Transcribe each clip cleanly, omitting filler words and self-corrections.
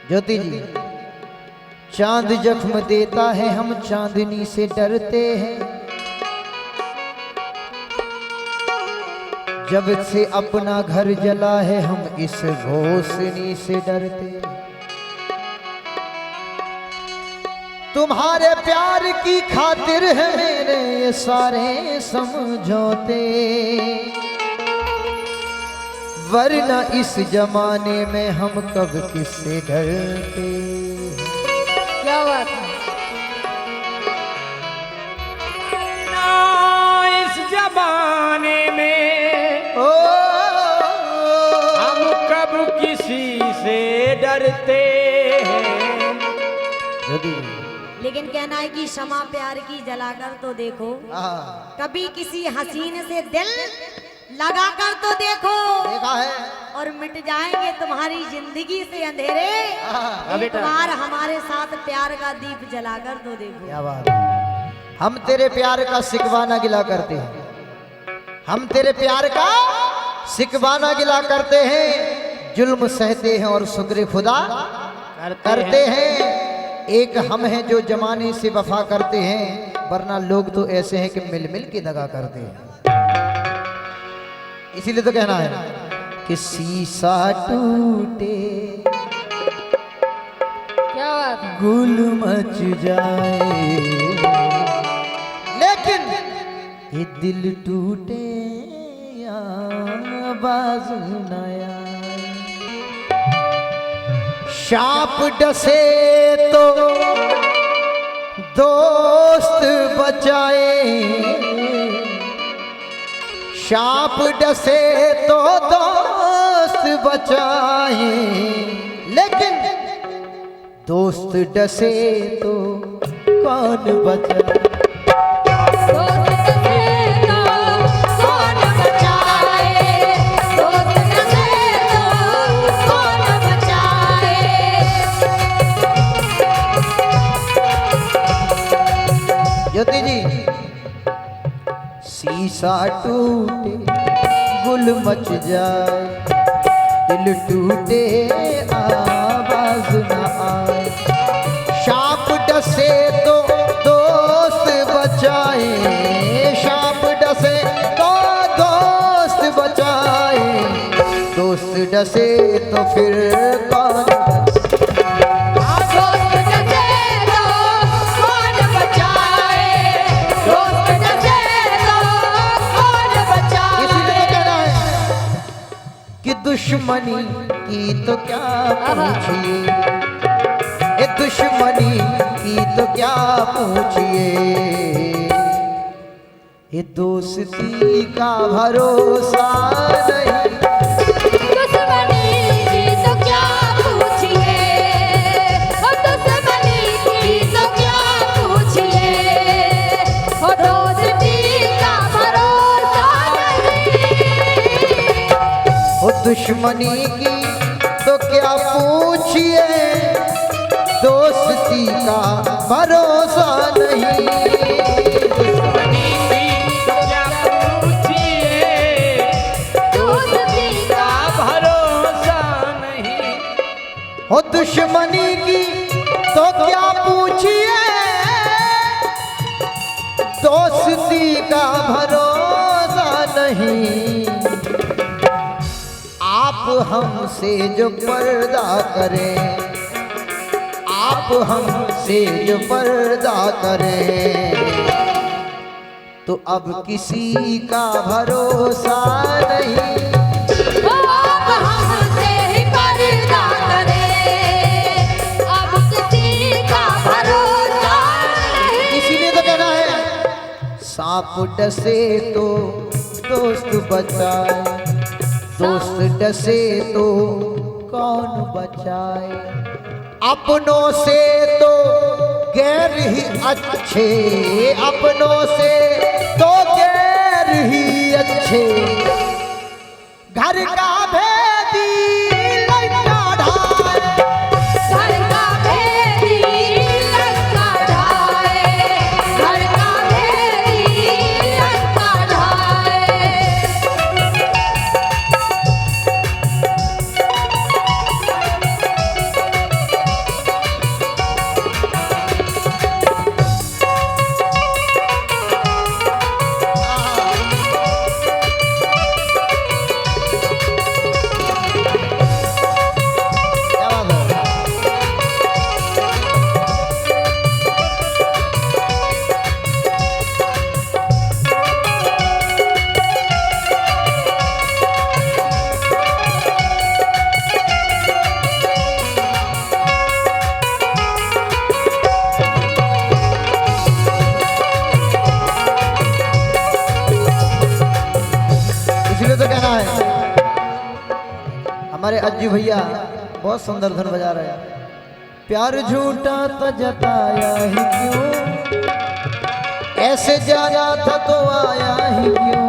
ज्योति जी, चांद जख्म देता है हम चांदनी से डरते हैं, जब से अपना घर जला है हम इस रोशनी से डरते हैं। तुम्हारे प्यार की खातिर है मेरे ये सारे समझौते, वरना इस जमाने में हम कब किससे डरते। क्या बात है। इस जमाने में ओ हम कब किसी से डरते हैं। लेकिन कहना है कि क्षमा प्यार की जलाकर तो देखो, कभी किसी हसीन से दिल लगाकर तो देखो, देखा है। और मिट जाएंगे तुम्हारी जिंदगी से अंधेरे, एक बार हमारे साथ प्यार का दीप जलाकर तो देखो। क्या बात है। हम तेरे प्यार का सिकवा ना गिला करते हैं, हम तेरे प्यार का सिकवा ना गिला करते हैं, जुल्म सहते हैं और शुक्र खुदा करते हैं। एक हम हैं जो जमाने से वफा करते हैं, वरना लोग तो ऐसे हैं कि मिल मिल के दगा करते हैं। इसीलिए तो कहना है कि शीशा टूटे क्या बात है। गुल मच जाए, लेकिन ये दिल टूटे आवाज न आए। सांप डसे तो दोस्त बचाए, सांप डसे तो दोस्त बचाए, लेकिन दोस्त डसे तो कौन बचाए। ज्योति जी, शीशा टूटे गुल मच जाए, दिल टूटे आवाज न आए। सांप डसे तो दोस्त बचाए, सांप डसे तो दोस्त बचाए, दोस्त डसे तो फिर कौन दुश्मनी की तो क्या पूछिए, ए दुश्मनी की तो क्या पूछिए, ये दोस्ती का भरोसा नहीं। दुश्मनी की तो क्या पूछिए, ओ दुश्मनी की तो क्या पूछिए, ओ दोस्ती का भरोसा नहीं। ओ दुश्मनी की तो क्या पूछिए, दोस्ती का भरोसा नहीं। दुश्मनी की तो क्या पूछिए, दोस्ती का भरोसा नहीं। हो दुश्मनी की तो क्या पूछिए, दोस्ती का भरोसा नहीं। आप हमसे जो पर्दा करें, आप हमसे जो पर्दा करें, तो अब किसी का भरोसा नहीं। आप हमसे ही पर्दा करें, अब किसी का भरोसा नहीं। इसीलिए तो कहना है सांप डसे तो दोस्त बचाए, दोस्त डसे तो कौन बचाए। अपनों से तो गैर ही अच्छे, अपनों से तो गैर ही अच्छे, घर का भेदी लंका ढाए, घर का भेदी लंका ढाए, घर का भेदी लंका ढाए। कज्जू भैया बहुत सुंदर धुन बजा रहे हैं। प्यार झूठा तो जताया ही क्यों, ऐसे जाना था तो आया ही क्यों।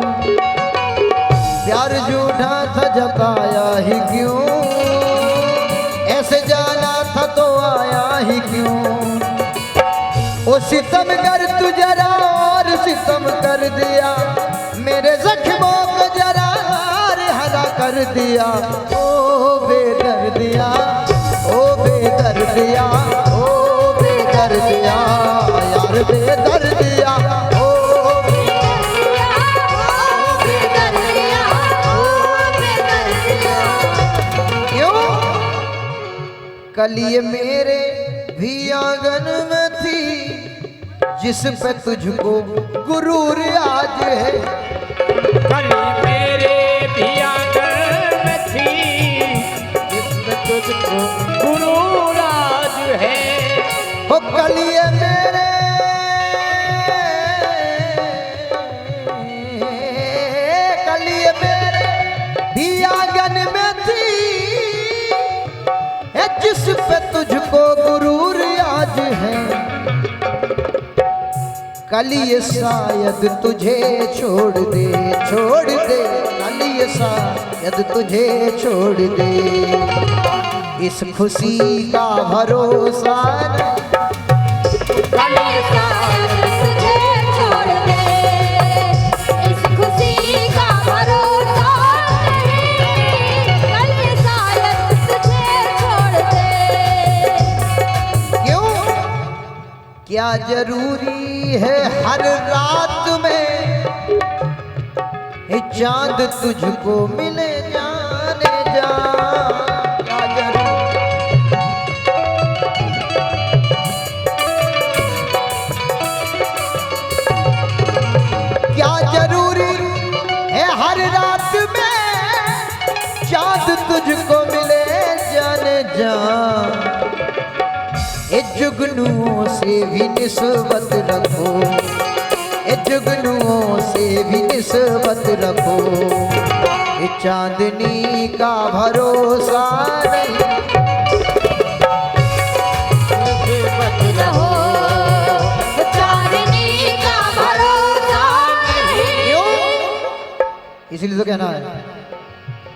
प्यार झूठा था जताया ही क्यों, ऐसे जाना था तो आया ही क्यों। ओ सितम कर तू जरा और सितम कर दिया, मेरे जख्मों को जरा हरा कर दिया। ओ बेदर्दिया, ओ बेदर्दिया, ओ बेदर्दिया, यार बेदर्दिया, ओ बेदर्दिया, ओ बेदर्दिया, ओ बेदर्दिया। क्यों? कल ये मेरे भी आंगन में थी, जिस पे तुझको गुरूर आज है। कल मेरे भी आंगन में थी, जिसमें तुझको गुरूर आज है। हो कल ये मेरे भी आंगन में थी, जिस पे तुझको गुरूर आज है। कल ये शायद तुझे छोड़ दे, छोड़ दे, कल ये शायद तुझे छोड़ दे। इस खुशी का भरोसा नहीं, कल ये शायद तुझे छोड़ दे, इस खुशी का भरोसा नहीं, कल ये शायद तुझे छोड़ दे। क्यों? क्या जरूरी है हर रात में ये चांद तुझको मिले जाने जा। क्या जरूरी है हर रात में चांद तुझको मिले जाने जा। ए जुगनुओं से भी निस्बत रखो, ए जुगनुओं से भी निस्बत रखो। ए चांदनी का भरोसा नहीं, मत रहो, चांदनी का भरोसा नहीं। इसलिए तो कहना है,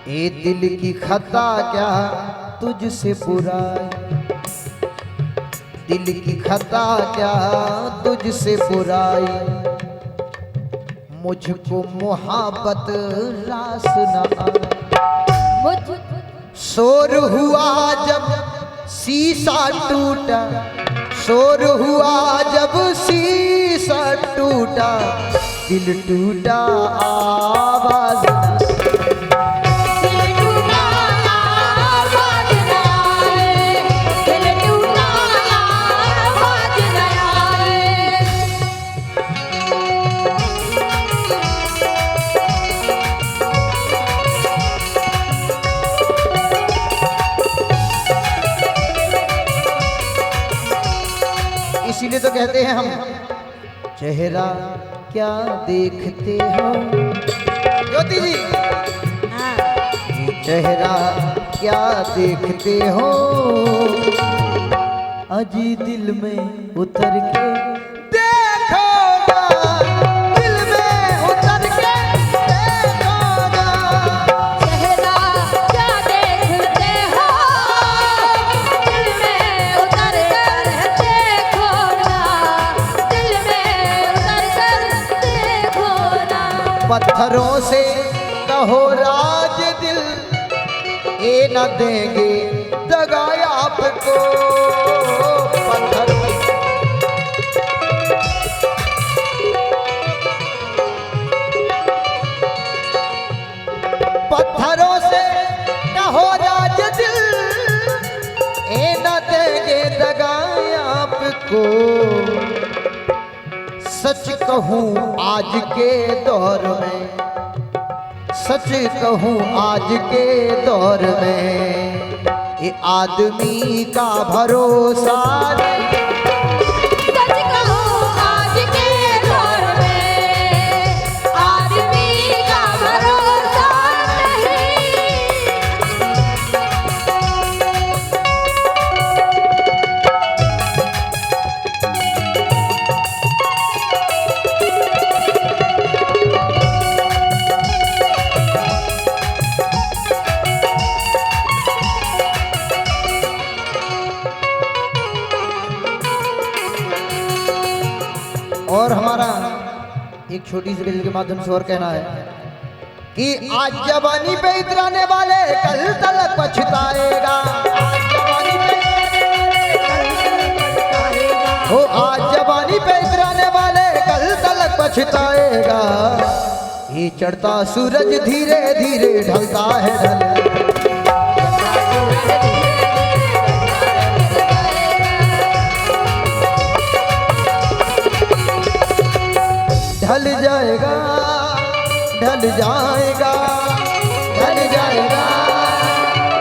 ए दिल की खता क्या तुझसे बुराई, दिल की खता क्या तुझसे बुराई। मुझको मोहब्बत रास न आए। शोर हुआ जब शीशा टूटा, शोर हुआ जब शीशा टूटा, दिल टूटा आवाज न इसीलिए तो कहते हैं हम, चेहरा क्या देखते हो ज्योति जी, चेहरा क्या देखते हो, अजी दिल में उतर के देखो ना, दिल में उतर के देखो ना। चेहरा क्या देखते हो, दिल में उतर कर देखो ना, दिल में उतर कर देखो ना। पत्थरों से कहो राज दिल, ये न देंगे दगा आपको। पत्थरों से कहो राज दिल, ये न देंगे दगा आपको। सच कहूं आज के दौर में, सच कहूं आज के दौर में, ये आदमी का भरोसा नहीं। सच कहूं आज के दौर में, आदमी का भरोसा नहीं। और हमारा एक छोटी सी बिल के माध्यम से और कहना है कि आज जवानी पे इतराने वाले कल तलक पछताएगा। हो आज जवानी पे इतराने वाले कल तलक पछताएगा। ये चढ़ता सूरज धीरे धीरे ढलता है ढल जाएगा ढल जाएगा ढल जाएगा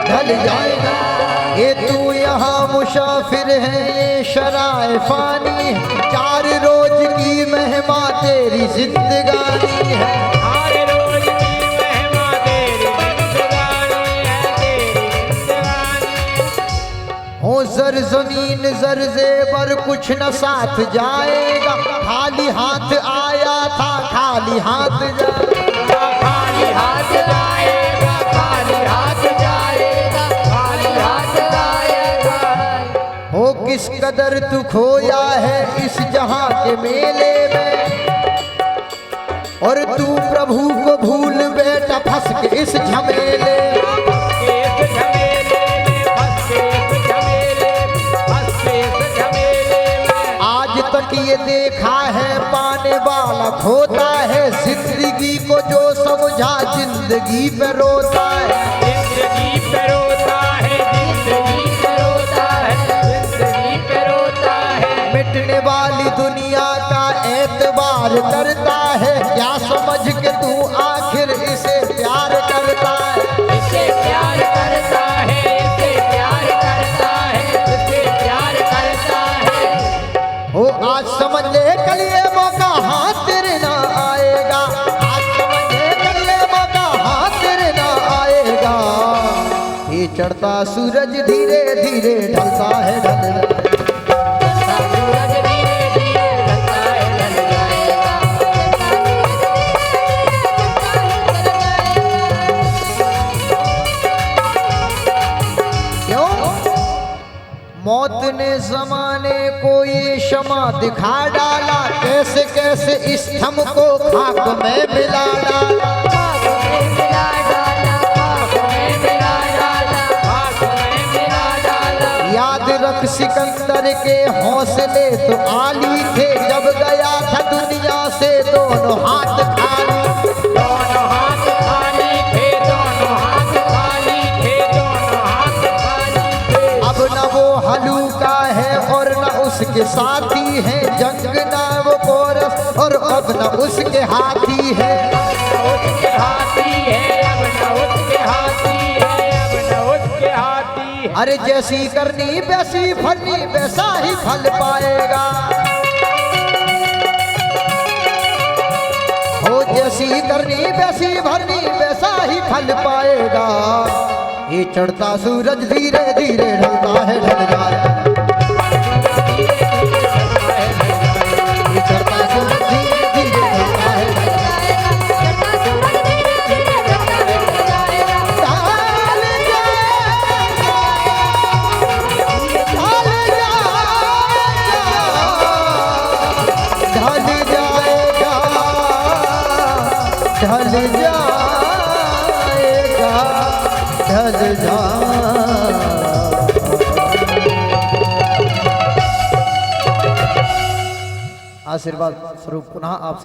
ढल जाएगा। ये तू यहाँ मुसाफिर है ये शराए फानी, 4 रोज की मेहमा तेरी जिंदगानी है। 4 रोज की मेहमा तेरी जिंदगानी है, तेरी जिंदगानी। हो जर जमीन जर जेवर कुछ न साथ जाएगा, खाली हाथ आया था खाली हाथ जाएगा। खाली हाथ जाएगा खाली हाथ जाएगा खाली हाथ जाएगा। हो किस कदर तू खोया है इस जहां के मेले में, और तू प्रभु को भूल बेटा फंस के इस झमेले। आज तक ये देखा है पाने वाला खोता है, जिंदगी को जो समझा जिंदगी पे रोता है। जिंदगी पे रोता है जिंदगी पे रोता है जिंदगी पे रोता है। मिटने वाली दुनिया का एतबार करता है, क्या समझ के तू आखिर इसे प्यार करता है। इसे प्यार करता है इसे प्यार करता है इसे प्यार करता है। हो आज समझ ले कल ये मौका हाथ तेरे ना आएगा, आज समझ ले कल ये मौका हाथ तेरे ना आएगा। ये चढ़ता सूरज धीरे धीरे ढलता है ढल सूरज धीरे धीरे ढलता है ढल जाएगा। क्यों मौत ने जमाने को ये क्षमा दिखा डाला, कैसे कैसे इस थम को खाक में मिला डाला। खाक में मिला डाला खाक में मिला डाला खाक में मिला डाला। याद रख सिकंदर के हौसले तो आली थे, जब गया था दुनिया से दोनों हाथ खाली। दोनों हाथ खाली थे दोनों हाथ खाली थे दोनों हाथ खाली थे। अब न वो हलूका है और न उसके साथी है, जंग ना वो कोरस और अब न उसके हाथी है। उसके हाथी है अब न उसके हाथी है अब न उसके हाथी है। अरे जैसी करनी वैसी फलनी वैसा ही फल पाएगा। हो जैसी करनी वैसी भरनी वैसा ही फल पाएगा। ये चढ़ता सूरज धीरे धीरे ढलता है ढल जाएगा। ये चढ़ता सूरज धीरे धीरे ढलता है ढल ढल जाएगा ढल जा। आशीर्वाद स्वरूप पुनः आप